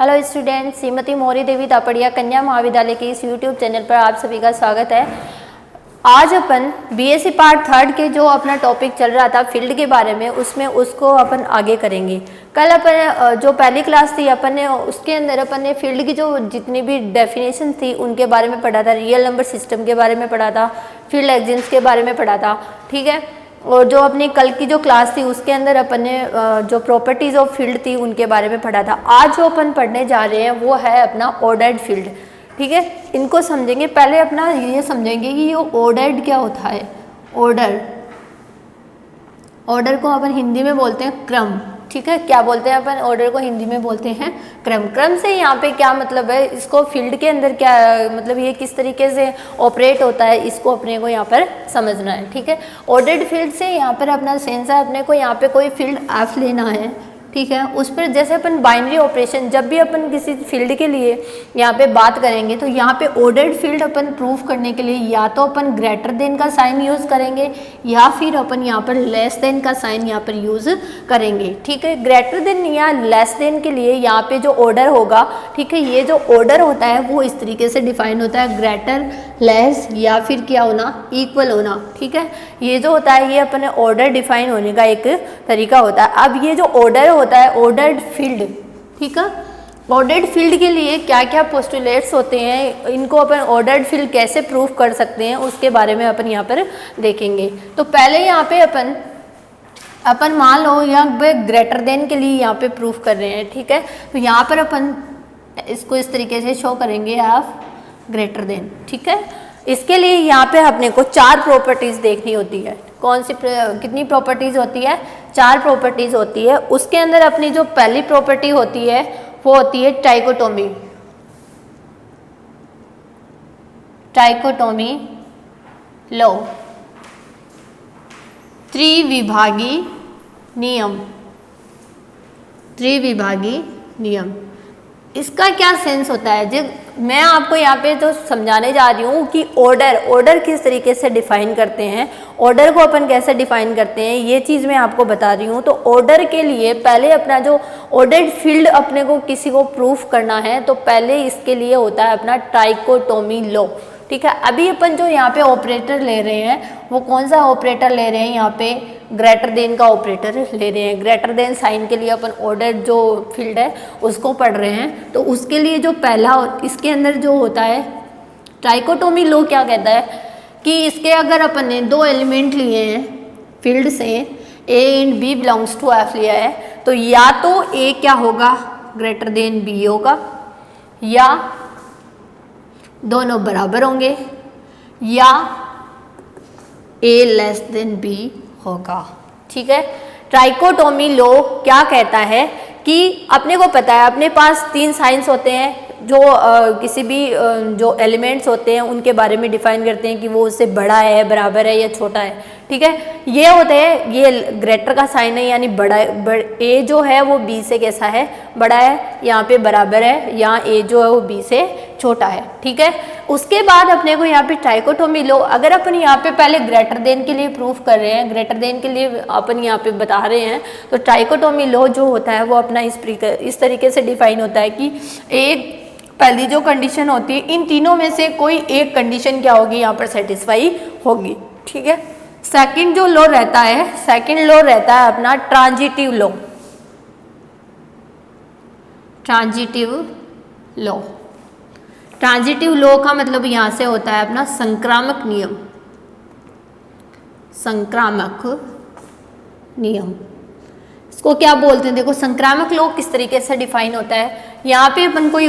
Hello student, Shrimati मोहरी देवी तापड़िया कन्या महाविद्यालय के इस यूट्यूब चैनल पर आप सभी का स्वागत है। आज अपन बीएससी पार्ट 3 के जो अपना टॉपिक चल रहा था फील्ड के बारे में, उसमें उसको अपन आगे करेंगे। कल अपन जो पहली क्लास थी अपन ने उसके अंदर अपन ने फील्ड की जो जितनी भी डेफिनेशन थी उनके बारे में पढ़ा था, रियल नंबर सिस्टम के बारे में पढ़ा था, फील्ड एक्सचेंज के बारे में पढ़ा था, ठीक है। और जो अपनी कल की जो क्लास थी उसके अंदर अपन ने जो प्रॉपर्टीज ऑफ फील्ड थी उनके बारे में पढ़ा था। आज जो अपन पढ़ने जा रहे हैं वो है अपना ऑर्डर्ड फील्ड, ठीक है। इनको समझेंगे। पहले अपना ये समझेंगे कि ये ऑर्डर्ड क्या होता है। ऑर्डर को अपन हिंदी में बोलते हैं क्रम, ठीक है। क्या बोलते हैं अपन ऑर्डर को हिंदी में बोलते हैं क्रम। क्रम से यहाँ पे क्या मतलब है, इसको फील्ड के अंदर क्या मतलब, ये किस तरीके से ऑपरेट होता है, इसको अपने को यहाँ पर समझना है, ठीक है। ऑर्डर्ड फील्ड से यहाँ पर अपना सेंस है, अपने को यहाँ पे कोई फील्ड एफ लेना है, ठीक है। उस पर जैसे अपन बाइनरी ऑपरेशन, जब भी अपन किसी फील्ड के लिए यहाँ पे बात करेंगे तो यहाँ पे ऑर्डर्ड फील्ड अपन प्रूफ करने के लिए या तो अपन ग्रेटर देन का साइन यूज़ करेंगे या फिर अपन यहाँ पर लेस देन का साइन यहाँ पर यूज़ करेंगे, ठीक है। ग्रेटर देन या लेस देन के लिए यहाँ पे जो ऑर्डर होगा, ठीक है, ये जो ऑर्डर होता है वो इस तरीके से डिफाइन होता है, ग्रेटर, लेस या फिर क्या होना, इक्वल होना, ठीक है। ये जो होता है ये अपने ऑर्डर डिफाइन होने का एक तरीका होता है। अब ये जो ऑर्डर होता है ऑर्डर्ड फील्ड, ठीक है, ऑर्डर्ड फील्ड के लिए क्या क्या पोस्टुलेट्स होते हैं, इनको अपन ऑर्डर्ड फील्ड कैसे प्रूफ कर सकते हैं उसके बारे में अपन यहाँ पर देखेंगे। तो पहले यहाँ पे अपन मान लो यहाँ पे ग्रेटर देन के लिए यहाँ पे प्रूफ कर रहे हैं, ठीक है। तो यहाँ पर अपन इसको इस तरीके से शो करेंगे ऑफ ग्रेटर देन, ठीक है। इसके लिए यहाँ पे अपने को 4 प्रॉपर्टीज देखनी होती है। कौन सी कितनी प्रॉपर्टीज होती है? 4 प्रॉपर्टीज होती है। उसके अंदर अपनी जो पहली प्रॉपर्टी होती है वो होती है ट्राइकोटोमी। ट्राइकोटोमी लॉ, त्रिविभागी नियम। त्रिविभागी नियम, इसका क्या सेंस होता है? जब मैं आपको यहाँ पे तो समझाने जा रही हूँ कि ऑर्डर किस तरीके से डिफाइन करते हैं, ऑर्डर को अपन कैसे डिफाइन करते हैं, ये चीज़ मैं आपको बता रही हूँ। तो ऑर्डर के लिए पहले अपना जो ऑर्डर्ड फील्ड अपने को किसी को प्रूफ करना है तो पहले इसके लिए होता है अपना ट्राइकोटोमी लॉ, ठीक है। अभी अपन जो यहाँ पे ऑपरेटर ले रहे हैं वो कौन सा ऑपरेटर ले रहे हैं? यहाँ पे ग्रेटर देन का ऑपरेटर ले रहे हैं। ग्रेटर देन साइन के लिए अपन ऑर्डर जो फील्ड है उसको पढ़ रहे हैं। तो उसके लिए जो पहला इसके अंदर जो होता है ट्राइकोटोमी लॉ क्या कहता है कि इसके अगर अपन ने 2 एलिमेंट लिए हैं फील्ड से, A and B belongs to F लिया है, तो या तो ए क्या होगा, ग्रेटर देन बी होगा, या दोनों बराबर होंगे, या ए लेस देन बी होगा, ठीक है। ट्राइकोटोमी लॉ क्या कहता है कि अपने को पता है अपने पास 3 साइंस होते हैं जो किसी भी जो एलिमेंट्स होते हैं उनके बारे में डिफाइन करते हैं कि वो उससे बड़ा है, बराबर है या छोटा है, ठीक है। ये होते हैं, ये ग्रेटर का साइन है यानी बड़ा ए जो है वो बी से कैसा है, बड़ा है, यहाँ पे बराबर है, यहाँ ए जो है वो बी से छोटा है, ठीक है। उसके बाद अपने को यहाँ पे ट्राइकोटोमी लॉ, अगर अपन यहाँ पे पहले ग्रेटर देन के लिए प्रूफ कर रहे हैं, ग्रेटर देन के लिए अपन यहाँ पे बता रहे हैं, तो ट्राइकोटोमी लॉ जो होता है वो अपना इस तरीके से डिफाइन होता है कि एक पहली जो कंडीशन होती है इन तीनों में से कोई एक कंडीशन क्या होगी यहाँ पर सेटिस्फाई होगी, ठीक है। सेकंड जो लॉ रहता है, सेकंड लॉ रहता है अपना transitive law. Transitive law, transitive law का मतलब यहाँ से होता है अपना संक्रामक नियम। संक्रामक नियम इसको क्या बोलते हैं? देखो संक्रामक लॉ किस तरीके से डिफाइन होता है। यहाँ पे अपन कोई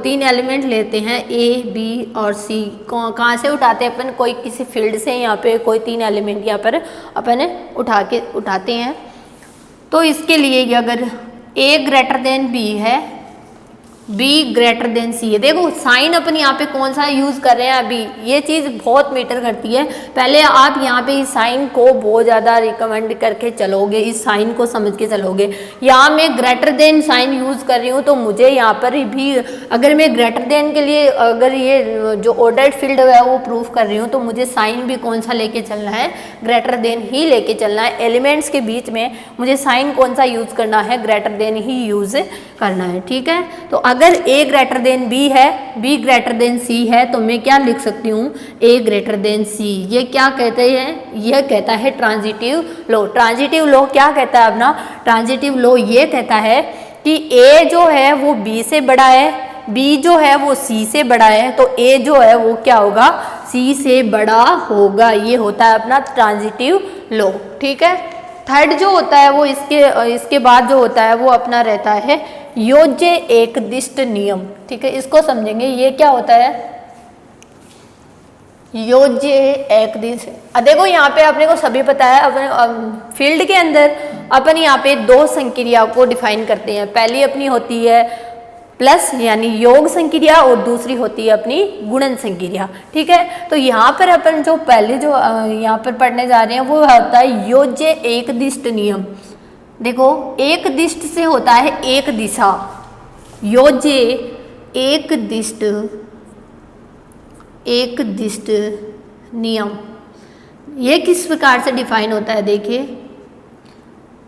3 एलिमेंट लेते हैं ए, बी और सी। कहाँ से उठाते हैं अपन? कोई किसी फील्ड से यहाँ पे कोई 3 एलिमेंट यहाँ पर अपन उठाते हैं। तो इसके लिए अगर ए ग्रेटर देन बी है, बी ग्रेटर देन सी है। देखो साइन अपन यहाँ पे कौन सा यूज कर रहे हैं, अभी ये चीज बहुत मैटर करती है। पहले आप यहाँ पे इस साइन को बहुत ज्यादा रिकमेंड करके चलोगे, इस साइन को समझ के चलोगे। यहाँ मैं ग्रेटर देन साइन यूज कर रही हूँ तो मुझे यहाँ पर भी अगर मैं ग्रेटर देन के लिए अगर ये जो ऑर्डर्ड फील्ड है वो प्रूफ कर रही हूँ तो मुझे साइन भी कौन सा लेके चलना है, ग्रेटर देन ही लेके चलना है। एलिमेंट्स के बीच में मुझे साइन कौन सा यूज करना है, ग्रेटर देन ही यूज करना है, ठीक है। तो अगर A ग्रेटर देन B है, B ग्रेटर देन C है, तो मैं क्या लिख सकती हूँ, A ग्रेटर देन C। ये क्या कहते हैं, यह कहता है ट्रांजिटिव लॉ। ट्रांजिटिव लॉ क्या कहता है अपना, ट्रांजिटिव लॉ ये कहता है कि A जो है वो B से बड़ा है, B जो है वो C से बड़ा है, तो A जो है वो क्या होगा, C से बड़ा होगा। ये होता है अपना ट्रांजिटिव लॉ। ठीक है, थर्ड जो होता है वो इसके बाद जो होता है वो अपना रहता है योज्य एकदिष्ट नियम। ठीक है, इसको समझेंगे। ये क्या होता है, योज्य एकदिष्ट। देखो यहाँ पे अपने को सभी पता है, अपने फील्ड के अंदर अपन यहाँ पे दो संक्रिया को डिफाइन करते हैं। पहली अपनी होती है प्लस यानी योग संक्रिया और दूसरी होती है अपनी गुणन संक्रिया। ठीक है, तो यहाँ पर अपन जो पहले जो यहाँ पर पढ़ने जा रहे हैं वो होता है योज्य एकदिष्ट नियम। देखो एकदिष्ट से होता है एक दिशा, योज्य एकदिष्ट नियम। ये किस प्रकार से डिफाइन होता है, देखिए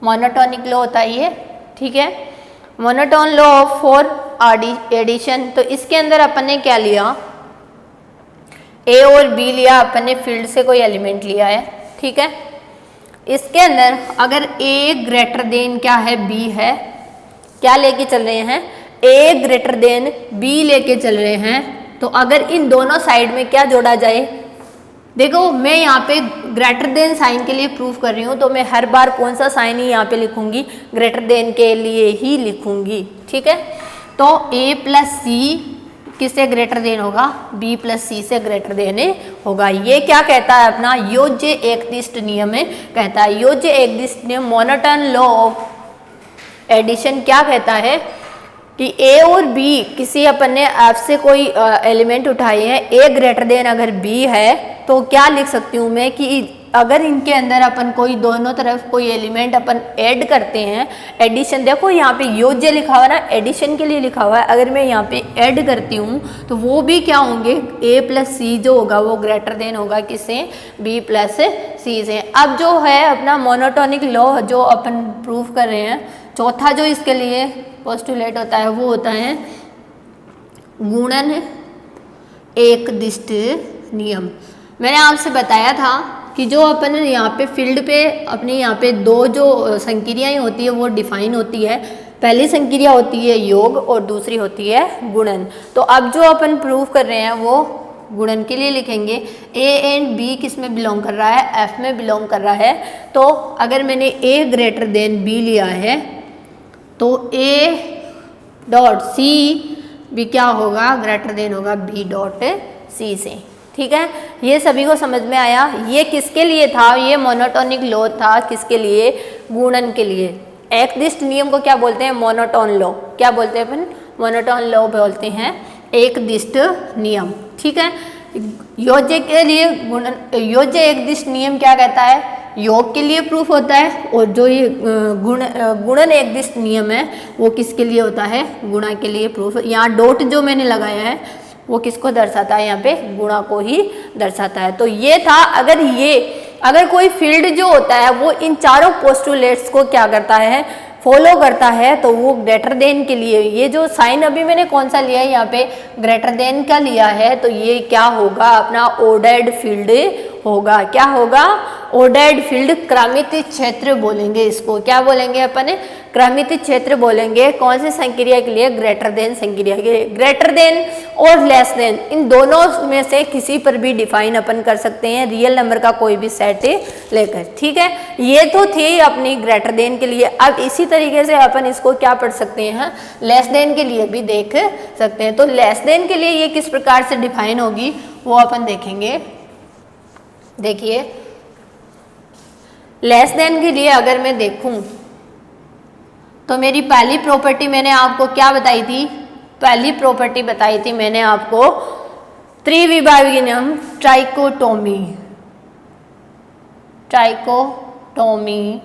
मोनोटोनिक लॉ होता है ये। ठीक है, monotone law of for addition. तो इसके अंदर अपन ने क्या लिया, A और B लिया, अपन ने फील्ड से कोई एलिमेंट लिया है। ठीक है, इसके अंदर अगर A ग्रेटर देन क्या है, B है, क्या लेके चल रहे हैं, A ग्रेटर देन B लेके चल रहे हैं, तो अगर इन दोनों साइड में क्या जोड़ा जाए, देखो मैं यहाँ पे ग्रेटर देन साइन के लिए प्रूफ कर रही हूँ, तो मैं हर बार कौन सा साइन ही यहाँ पे लिखूंगी, ग्रेटर देन के लिए ही लिखूंगी। ठीक है, तो A प्लस सी किससे ग्रेटर देन होगा, B प्लस सी से ग्रेटर देन होगा। ये क्या कहता है अपना योज्य एकदिष्ट नियम है, कहता है योज्य एकदिष्ट नियम मोनोटोन लॉ ऑफ एडिशन क्या कहता है कि A और B किसी अपन ने F से कोई एलिमेंट उठाए हैं, A ग्रेटर देन अगर B है तो क्या लिख सकती हूँ मैं कि अगर इनके अंदर अपन कोई दोनों तरफ कोई एलिमेंट अपन ऐड करते हैं, एडिशन, देखो यहाँ पे योज्य लिखा हुआ है ना, एडिशन के लिए लिखा हुआ है, अगर मैं यहाँ पे ऐड करती हूँ तो वो भी क्या होंगे, A प्लस सी जो होगा वो ग्रेटर देन होगा किससे, B प्लस सी से। अब जो है अपना मोनोटोनिक लॉ जो अपन प्रूफ कर रहे हैं, चौथा जो इसके लिए पोस्टुलेट होता है वो होता है गुणन एकदिष्ट नियम। मैंने आपसे बताया था कि जो अपन यहाँ पे फील्ड पे अपने यहाँ पे दो जो संक्रियाएं होती है वो डिफाइन होती है। पहली संक्रिया होती है योग और दूसरी होती है गुणन। तो अब जो अपन प्रूफ कर रहे हैं वो गुणन के लिए लिखेंगे। A एंड B किस में बिलोंग कर रहा है, F में बिलोंग कर रहा है। तो अगर मैंने A ग्रेटर देन B लिया है तो A डॉट C भी क्या होगा, ग्रेटर देन होगा B डॉट C से। ठीक है, ये सभी को समझ में आया। ये किसके लिए था, ये मोनोटोनिक लॉ था, किसके लिए, गुणन के लिए। एकदिष्ट नियम को क्या बोलते हैं, मोनोटोन लॉ। क्या बोलते हैं अपन, मोनोटोन लॉ बोलते हैं एकदिष्ट नियम। ठीक है, योज्य के लिए गुणन, योज्य एकदिष्ट नियम क्या कहता है, योग के लिए प्रूफ होता है, और जो ये गुणन एकदिष्ट नियम है वो किसके लिए होता है, गुणा के लिए प्रूफ। यहाँ डॉट जो मैंने लगाया है वो किसको दर्शाता है, यहाँ पे गुणा को ही दर्शाता है। तो ये था, अगर कोई फील्ड जो होता है वो इन चारों पोस्टुलेट्स को क्या करता है, फॉलो करता है, तो वो ग्रेटर देन के लिए, ये जो साइन अभी मैंने कौन सा लिया है यहाँ पे, ग्रेटर देन का लिया है, तो ये क्या होगा, अपना ऑर्डर्ड फील्ड होगा। क्या होगा, ऑर्डर्ड फील्ड। क्रमित क्षेत्र बोलेंगे इसको, क्या बोलेंगे अपन, क्रमित क्षेत्र बोलेंगे। कौन से संक्रिया के लिए, ग्रेटर देन संक्रिया के लिए। ग्रेटर देन और लेस देन इन दोनों में से किसी पर भी डिफाइन अपन कर सकते हैं, रियल नंबर का कोई भी सेट लेकर। ठीक है, ये तो थी अपनी ग्रेटर देन के लिए। अब इसी तरीके से अपन इसको क्या पढ़ सकते हैं, लेस देन के लिए भी देख सकते हैं। तो लेस देन के लिए ये किस प्रकार से डिफाइन होगी वो अपन देखेंगे। देखिए, लेस देन के लिए अगर मैं देखूं तो मेरी पहली प्रॉपर्टी मैंने आपको क्या बताई थी, पहली प्रॉपर्टी बताई थी मैंने आपको त्रिविभागीय नियम, ट्राइकोटोमी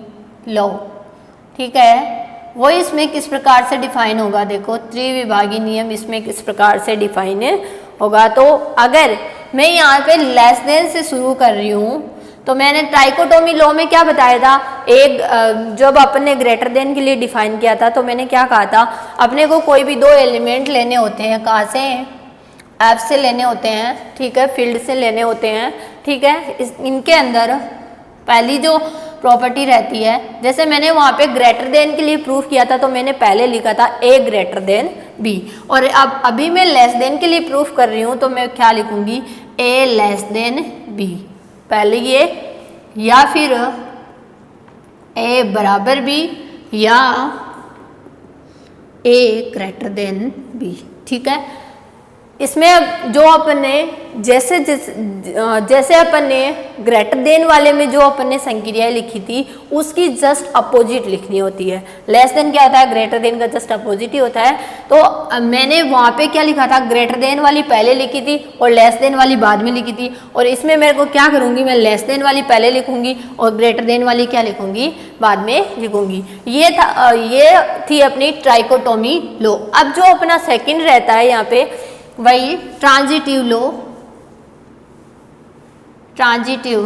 लॉ। ठीक है, वो इसमें किस प्रकार से डिफाइन होगा, देखो त्रिविभागीय नियम इसमें किस प्रकार से डिफाइन होगा। तो अगर मैं यहाँ पे लेस देन से शुरू कर रही हूँ तो मैंने ट्राइकोटोमी लॉ में क्या बताया था, एक जब अपन ने ग्रेटर देन के लिए डिफाइन किया था तो मैंने क्या कहा था, अपने को कोई भी दो एलिमेंट लेने होते हैं, कहाँ से, एफ से लेने होते हैं, ठीक है, फील्ड से लेने होते हैं, ठीक है। इनके अंदर पहली जो प्रॉपर्टी रहती है, जैसे मैंने वहाँ पे ग्रेटर देन के लिए प्रूफ किया था तो मैंने पहले लिखा था ए ग्रेटर देन बी, और अब अभी मैं लेस देन के लिए प्रूफ कर रही हूँ तो मैं क्या लिखूँगी, ए लेस देन बी, पहले ये, या फिर ए बराबर बी, या ए ग्रेटर देन बी, ठीक है। इसमें जो अपन ने जैसे अपन ने ग्रेटर देन वाले में जो अपन ने संक्रियाएं लिखी थी उसकी जस्ट अपोजिट लिखनी होती है। लेस देन क्या होता है, ग्रेटर देन का जस्ट अपोजिट ही होता है। तो मैंने वहाँ पे क्या लिखा था, ग्रेटर देन वाली पहले लिखी थी और लेस देन वाली बाद में लिखी थी, और इसमें मेरे को क्या करूँगी, मैं लेस देन वाली पहले लिखूँगी और ग्रेटर देन वाली क्या लिखूँगी, बाद में लिखूँगी। ये थी अपनी ट्राइकोटोमी लॉ। अब जो अपना सेकेंड रहता है यहाँ पे वही ट्रांजिटिव लो, ट्रांजिटिव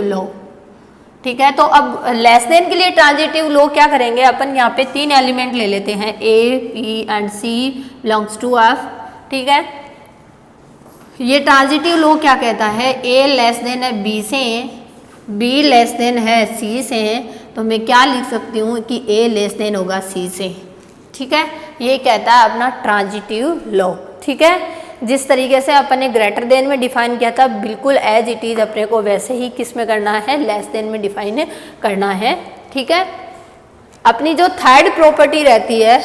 लो, ठीक है। तो अब लेस देन के लिए ट्रांजिटिव लो क्या करेंगे अपन, यहाँ पे तीन एलिमेंट ले लेते हैं, A P and C belongs to F, ठीक है। ये ट्रांजिटिव लो क्या कहता है, ए लेस देन है बी से, बी लेस देन है सी से, तो मैं क्या लिख सकती हूँ कि ए लेस देन होगा सी से, ठीक है। ये कहता है अपना ट्रांजिटिव लॉ, ठीक है। जिस तरीके से अपन ने ग्रेटर देन में डिफाइन किया था बिल्कुल एज इट इज अपने को वैसे ही किस में करना है, लेस देन में डिफाइन करना है, ठीक है। अपनी जो थर्ड प्रॉपर्टी रहती है,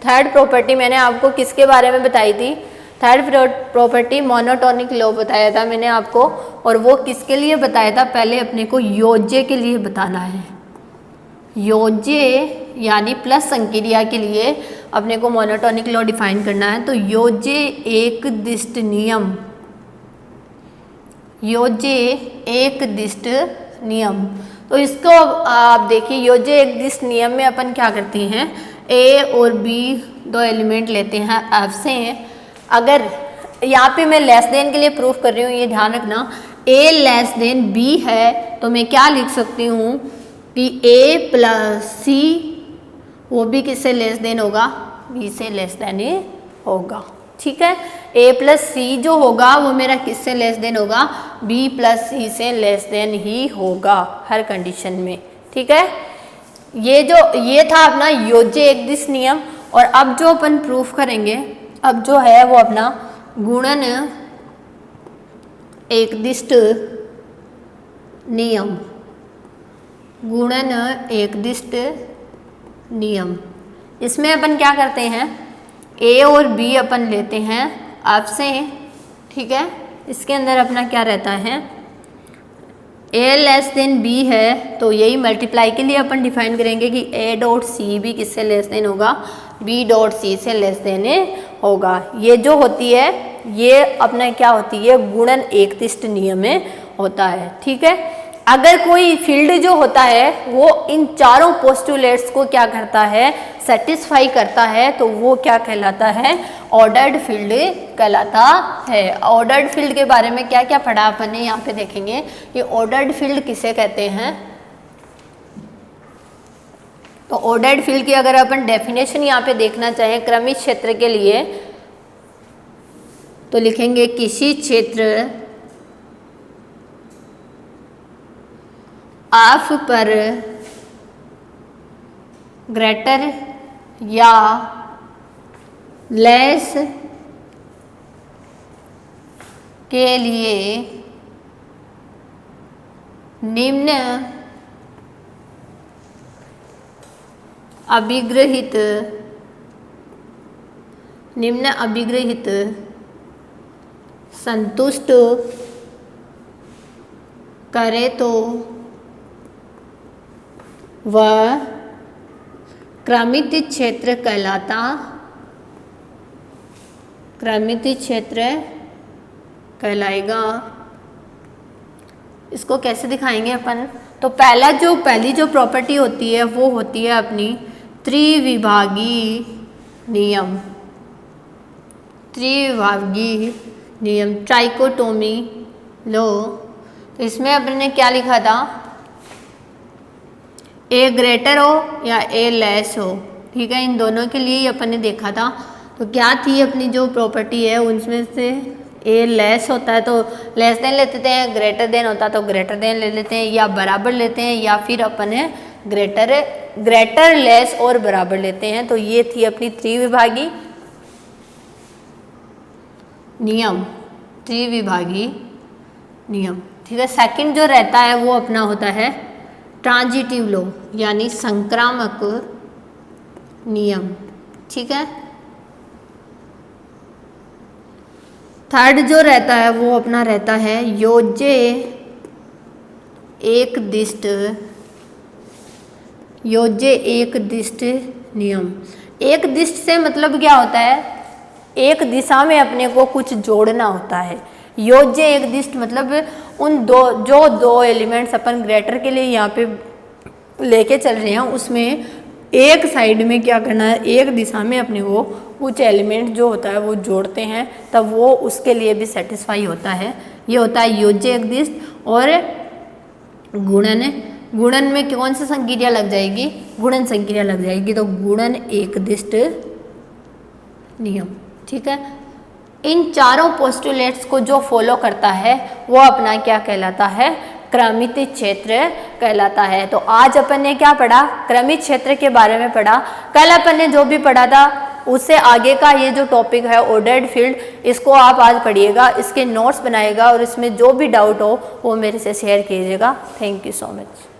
थर्ड प्रॉपर्टी मैंने आपको किसके बारे में बताई थी, थर्ड प्रॉपर्टी मोनोटोनिक लॉ बताया था मैंने आपको, और वो किसके लिए बताया था, पहले अपने को योज्य के लिए बताना है। योज्य यानी प्लस संक्रिया के लिए अपने को मोनोटोनिक लॉ डिफाइन करना है। तो योज्य एक दिष्ट नियम, योज्य एक दिष्ट नियम, तो इसको आप देखिए, योज्य एक दिष्ट नियम में अपन क्या करते हैं, ए और बी दो एलिमेंट लेते हैं एफ से। अगर यहाँ पे मैं लेस देन के लिए प्रूफ कर रही हूँ, ये ध्यान रखना, ए लेस देन बी है तो मैं क्या लिख सकती हूँ कि ए प्लस सी, वो भी किससे लेस देन होगा, बी से लेस देन ही होगा, ठीक है। ए प्लस सी जो होगा वो मेरा किससे लेस देन होगा, बी प्लस सी से लेस देन ही होगा हर कंडीशन में, ठीक है। ये था अपना योज्य एक दिष्ट नियम। और अब जो अपन प्रूफ करेंगे, अब जो है वो अपना गुणन एक दिष्ट नियम, गुणन एक दिष्ट नियम। इसमें अपन क्या करते हैं, ए और बी अपन लेते हैं एफ से, ठीक है। इसके अंदर अपना क्या रहता है, ए लेस देन बी है तो यही मल्टीप्लाई के लिए अपन डिफाइन करेंगे कि ए डॉट सी भी किससे लेस देन होगा, बी डॉट सी से लेस देन होगा। ये जो होती है ये अपना क्या होती है, गुणन एक दिष्ट नियम में होता है, ठीक है। अगर कोई फील्ड जो होता है वो इन चारों पोस्टुलेट्स को क्या करता है, सेटिस्फाई करता है, तो वो क्या कहलाता है, ऑर्डर्ड फील्ड कहलाता है। ऑर्डर्ड फील्ड के बारे में क्या क्या पढ़ा अपन ने, यहाँ पे देखेंगे कि ऑर्डर्ड फील्ड किसे कहते हैं। तो ऑर्डर्ड फील्ड की अगर अपन डेफिनेशन यहाँ पे देखना चाहें क्रमिक क्षेत्र के लिए, तो लिखेंगे किसी क्षेत्र एफ पर ग्रेटर या लेस के लिए निम्न अभिग्रहित संतुष्ट करे तो वह क्रमित क्षेत्र कहलाएगा। इसको कैसे दिखाएंगे अपन, तो पहली जो प्रॉपर्टी होती है वो होती है अपनी त्रिविभागी नियम। त्रिविभागी नियम ट्राइकोटोमी लो। तो इसमें अपन ने क्या लिखा था, ए ग्रेटर हो या ए लेस हो, ठीक है, इन दोनों के लिए ही अपन ने देखा था। तो क्या थी अपनी जो प्रॉपर्टी है उनमें से ए लेस होता है तो लेस देन लेते हैं, ग्रेटर देन होता है तो ग्रेटर देन ले लेते हैं, या बराबर लेते हैं, या फिर अपन है ग्रेटर लेस और बराबर लेते हैं। तो ये थी अपनी त्रिविभागी नियम, त्रिविभागी नियम, ठीक है। सेकंड जो रहता है वो अपना होता है ट्रांजिटिव लॉ यानी संक्रामक नियम, ठीक है। थर्ड जो रहता है वो अपना रहता है योज्य एकदिष्ट नियम। एकदिष्ट से मतलब क्या होता है, एक दिशा में अपने को कुछ जोड़ना होता है। योज्य एकदिष्ट मतलब उन दो एलिमेंट्स अपन ग्रेटर के लिए यहाँ पे लेके चल रहे हैं, उसमें एक साइड में क्या करना है, एक दिशा में अपने को कुछ एलिमेंट जो होता है वो जोड़ते हैं, तब वो उसके लिए भी सेटिस्फाई होता है। ये होता है योज्य एकदिष्ट। और गुणन में कौन सी संक्रिया लग जाएगी, गुणन संक्रिया लग जाएगी, तो गुणन एकदिष्ट नियम, ठीक है। इन चारों पोस्टुलेट्स को जो फॉलो करता है वो अपना क्या कहलाता है, क्रमित क्षेत्र कहलाता है। तो आज अपन ने क्या पढ़ा, क्रमित क्षेत्र के बारे में पढ़ा। कल अपन ने जो भी पढ़ा था उससे आगे का ये जो टॉपिक है ऑर्डर्ड फील्ड, इसको आप आज पढ़िएगा, इसके नोट्स बनाइएगा और इसमें जो भी डाउट हो वो मेरे से शेयर कीजिएगा। Thank you so much.